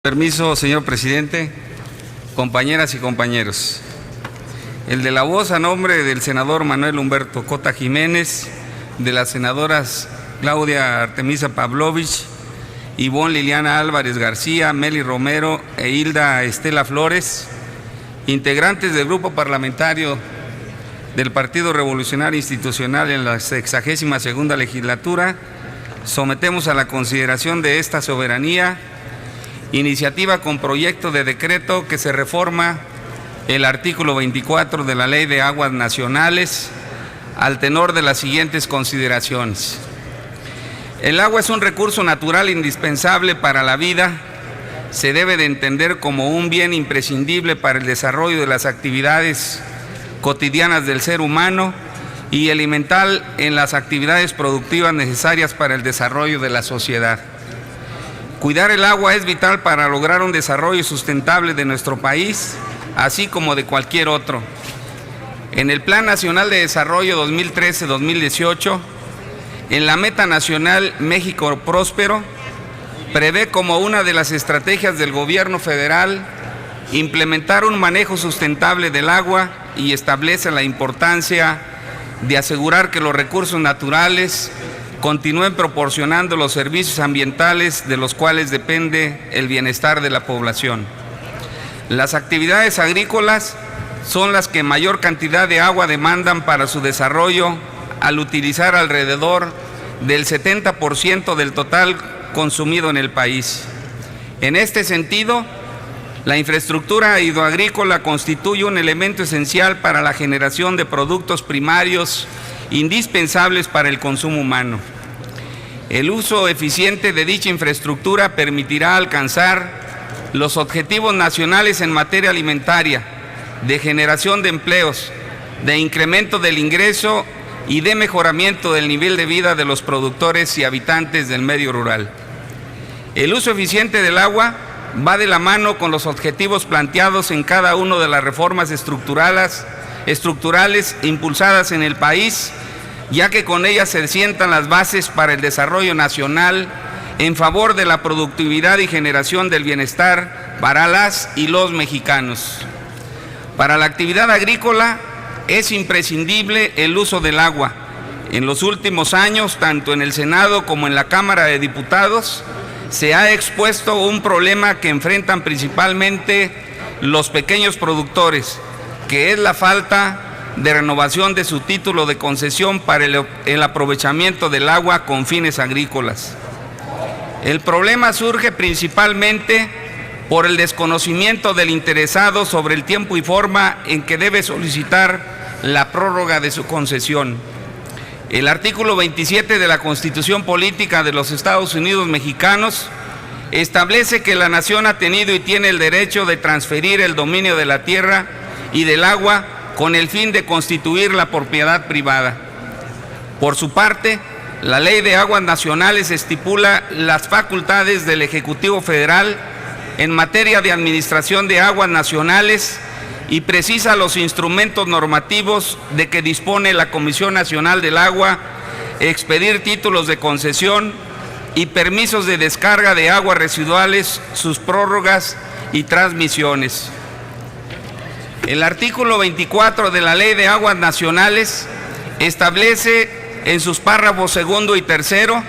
Permiso, señor presidente, compañeras y compañeros. El de la voz a nombre del senador Manuel Humberto Cota Jiménez, de las senadoras Claudia Artemisa Pavlovich, Ivonne Liliana Álvarez García, Meli Romero e Hilda Estela Flores, integrantes del grupo parlamentario del Partido Revolucionario Institucional en la 62ª legislatura, sometemos a la consideración de esta soberanía iniciativa con proyecto de decreto que se reforma el artículo 24 de la Ley de Aguas Nacionales al tenor de las siguientes consideraciones. El agua es un recurso natural indispensable para la vida, se debe de entender como un bien imprescindible para el desarrollo de las actividades cotidianas del ser humano y elemental en las actividades productivas necesarias para el desarrollo de la sociedad. Cuidar el agua es vital para lograr un desarrollo sustentable de nuestro país, así como de cualquier otro. En el Plan Nacional de Desarrollo 2013-2018, en la Meta Nacional México Próspero, prevé como una de las estrategias del Gobierno federal implementar un manejo sustentable del agua y establece la importancia de asegurar que los recursos naturales continúen proporcionando los servicios ambientales de los cuales depende el bienestar de la población. Las actividades agrícolas son las que mayor cantidad de agua demandan para su desarrollo, al utilizar alrededor del 70% del total consumido en el país. En este sentido, la infraestructura hidroagrícola constituye un elemento esencial para la generación de productos primarios indispensables para el consumo humano. El uso eficiente de dicha infraestructura permitirá alcanzar los objetivos nacionales en materia alimentaria, de generación de empleos, de incremento del ingreso y de mejoramiento del nivel de vida de los productores y habitantes del medio rural. El uso eficiente del agua va de la mano con los objetivos planteados en cada una de las reformas estructurales impulsadas en el país, ya que con ellas se sientan las bases para el desarrollo nacional en favor de la productividad y generación del bienestar para las y los mexicanos. Para la actividad agrícola es imprescindible el uso del agua. En los últimos años, tanto en el Senado como en la Cámara de Diputados, se ha expuesto un problema que enfrentan principalmente los pequeños productores, que es la falta de renovación de su título de concesión para el aprovechamiento del agua con fines agrícolas. El problema surge principalmente por el desconocimiento del interesado sobre el tiempo y forma en que debe solicitar la prórroga de su concesión. El artículo 27 de la Constitución Política de los Estados Unidos Mexicanos establece que la nación ha tenido y tiene el derecho de transferir el dominio de la tierra y del agua con el fin de constituir la propiedad privada. Por su parte, la Ley de Aguas Nacionales estipula las facultades del Ejecutivo Federal en materia de administración de aguas nacionales y precisa los instrumentos normativos de que dispone la Comisión Nacional del Agua, expedir títulos de concesión y permisos de descarga de aguas residuales, sus prórrogas y transmisiones. El artículo 24 de la Ley de Aguas Nacionales establece en sus párrafos segundo y tercero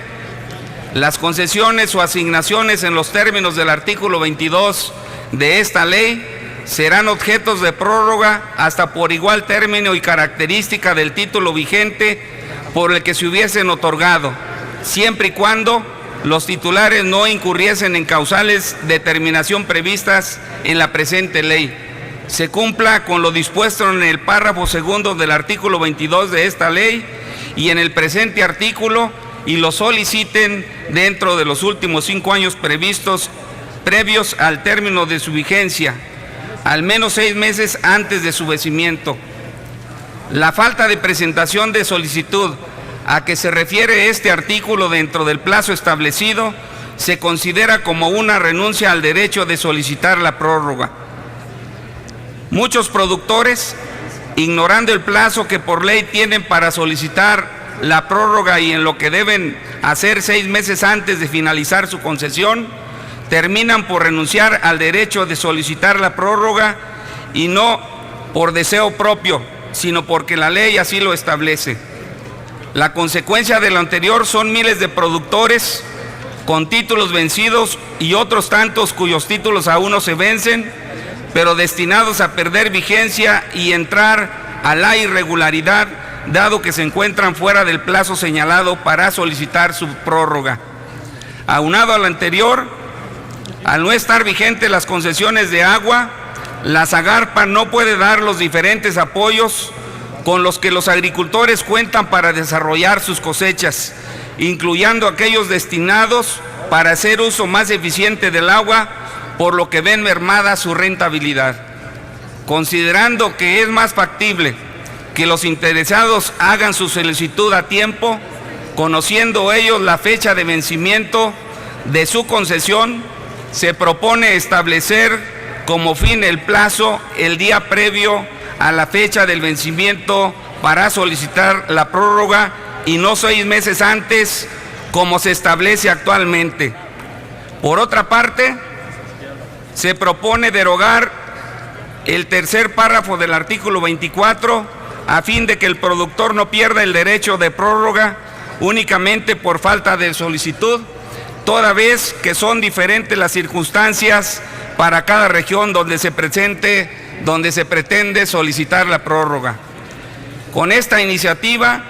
las concesiones o asignaciones en los términos del artículo 22 de esta ley serán objetos de prórroga hasta por igual término y característica del título vigente por el que se hubiesen otorgado, siempre y cuando los titulares no incurriesen en causales de terminación previstas en la presente ley. Se cumpla con lo dispuesto en el párrafo segundo del artículo 22 de esta ley y en el presente artículo y lo soliciten dentro de los últimos 5 años previos al término de su vigencia, al menos 6 meses antes de su vencimiento. La falta de presentación de solicitud a que se refiere este artículo dentro del plazo establecido se considera como una renuncia al derecho de solicitar la prórroga. Muchos productores, ignorando el plazo que por ley tienen para solicitar la prórroga y en lo que deben hacer 6 meses antes de finalizar su concesión, terminan por renunciar al derecho de solicitar la prórroga, y no por deseo propio, sino porque la ley así lo establece. La consecuencia de lo anterior son miles de productores con títulos vencidos y otros tantos cuyos títulos aún no se vencen, pero destinados a perder vigencia y entrar a la irregularidad, dado que se encuentran fuera del plazo señalado para solicitar su prórroga. Aunado a lo anterior, al no estar vigentes las concesiones de agua, la Zagarpa no puede dar los diferentes apoyos con los que los agricultores cuentan para desarrollar sus cosechas, incluyendo aquellos destinados para hacer uso más eficiente del agua, por lo que ven mermada su rentabilidad. Considerando que es más factible que los interesados hagan su solicitud a tiempo, conociendo ellos la fecha de vencimiento de su concesión, se propone establecer como fin el plazo el día previo a la fecha del vencimiento para solicitar la prórroga y no 6 meses antes, como se establece actualmente. Por otra parte, se propone derogar el tercer párrafo del artículo 24 a fin de que el productor no pierda el derecho de prórroga únicamente por falta de solicitud, toda vez que son diferentes las circunstancias para cada región donde se pretende solicitar la prórroga. Con esta iniciativa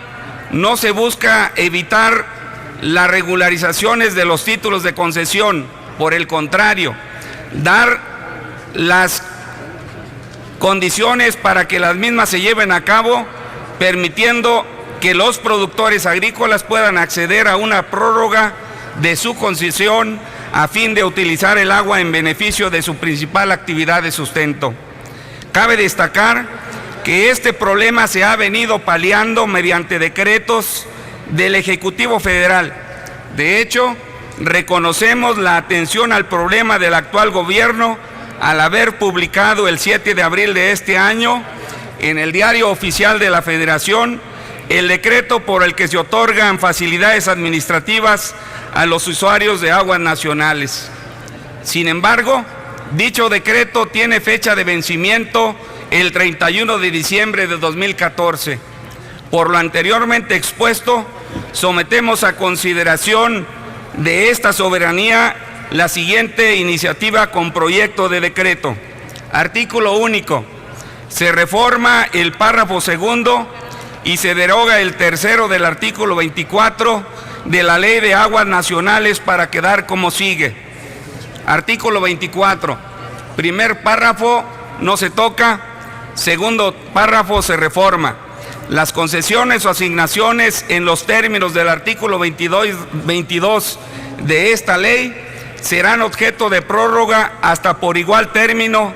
no se busca evitar las regularizaciones de los títulos de concesión, por el contrario, dar las condiciones para que las mismas se lleven a cabo, permitiendo que los productores agrícolas puedan acceder a una prórroga de su concesión a fin de utilizar el agua en beneficio de su principal actividad de sustento. Cabe destacar que este problema se ha venido paliando mediante decretos del Ejecutivo Federal. De hecho, reconocemos la atención al problema del actual gobierno al haber publicado el 7 de abril de este año en el Diario Oficial de la Federación el decreto por el que se otorgan facilidades administrativas a los usuarios de aguas nacionales. Sin embargo, dicho decreto tiene fecha de vencimiento el 31 de diciembre de 2014. Por lo anteriormente expuesto, sometemos a consideración de esta soberanía la siguiente iniciativa con proyecto de decreto. Artículo único. Se reforma el párrafo segundo y se deroga el tercero del artículo 24 de la Ley de Aguas Nacionales para quedar como sigue. Artículo 24. Primer párrafo no se toca. Segundo párrafo se reforma. Las concesiones o asignaciones en los términos del artículo 22 de esta ley serán objeto de prórroga hasta por igual término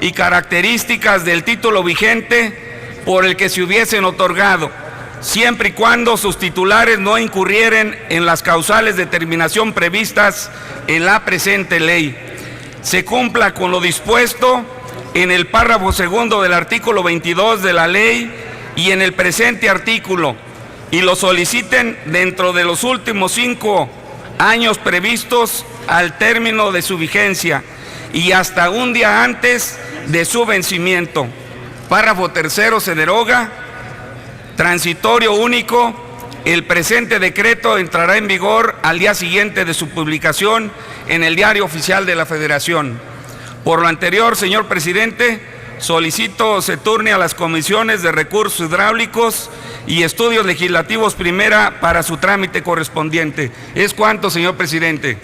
y características del título vigente por el que se hubiesen otorgado, siempre y cuando sus titulares no incurrieren en las causales de terminación previstas en la presente ley. Se cumpla con lo dispuesto en el párrafo segundo del artículo 22 de la ley y en el presente artículo, y lo soliciten dentro de los últimos 5 años previstos al término de su vigencia y hasta un día antes de su vencimiento. Párrafo tercero se deroga. Transitorio único. El presente decreto entrará en vigor al día siguiente de su publicación en el Diario Oficial de la Federación. Por lo anterior, señor presidente, solicito se turne a las comisiones de recursos hidráulicos y estudios legislativos primera para su trámite correspondiente. Es cuanto, señor presidente.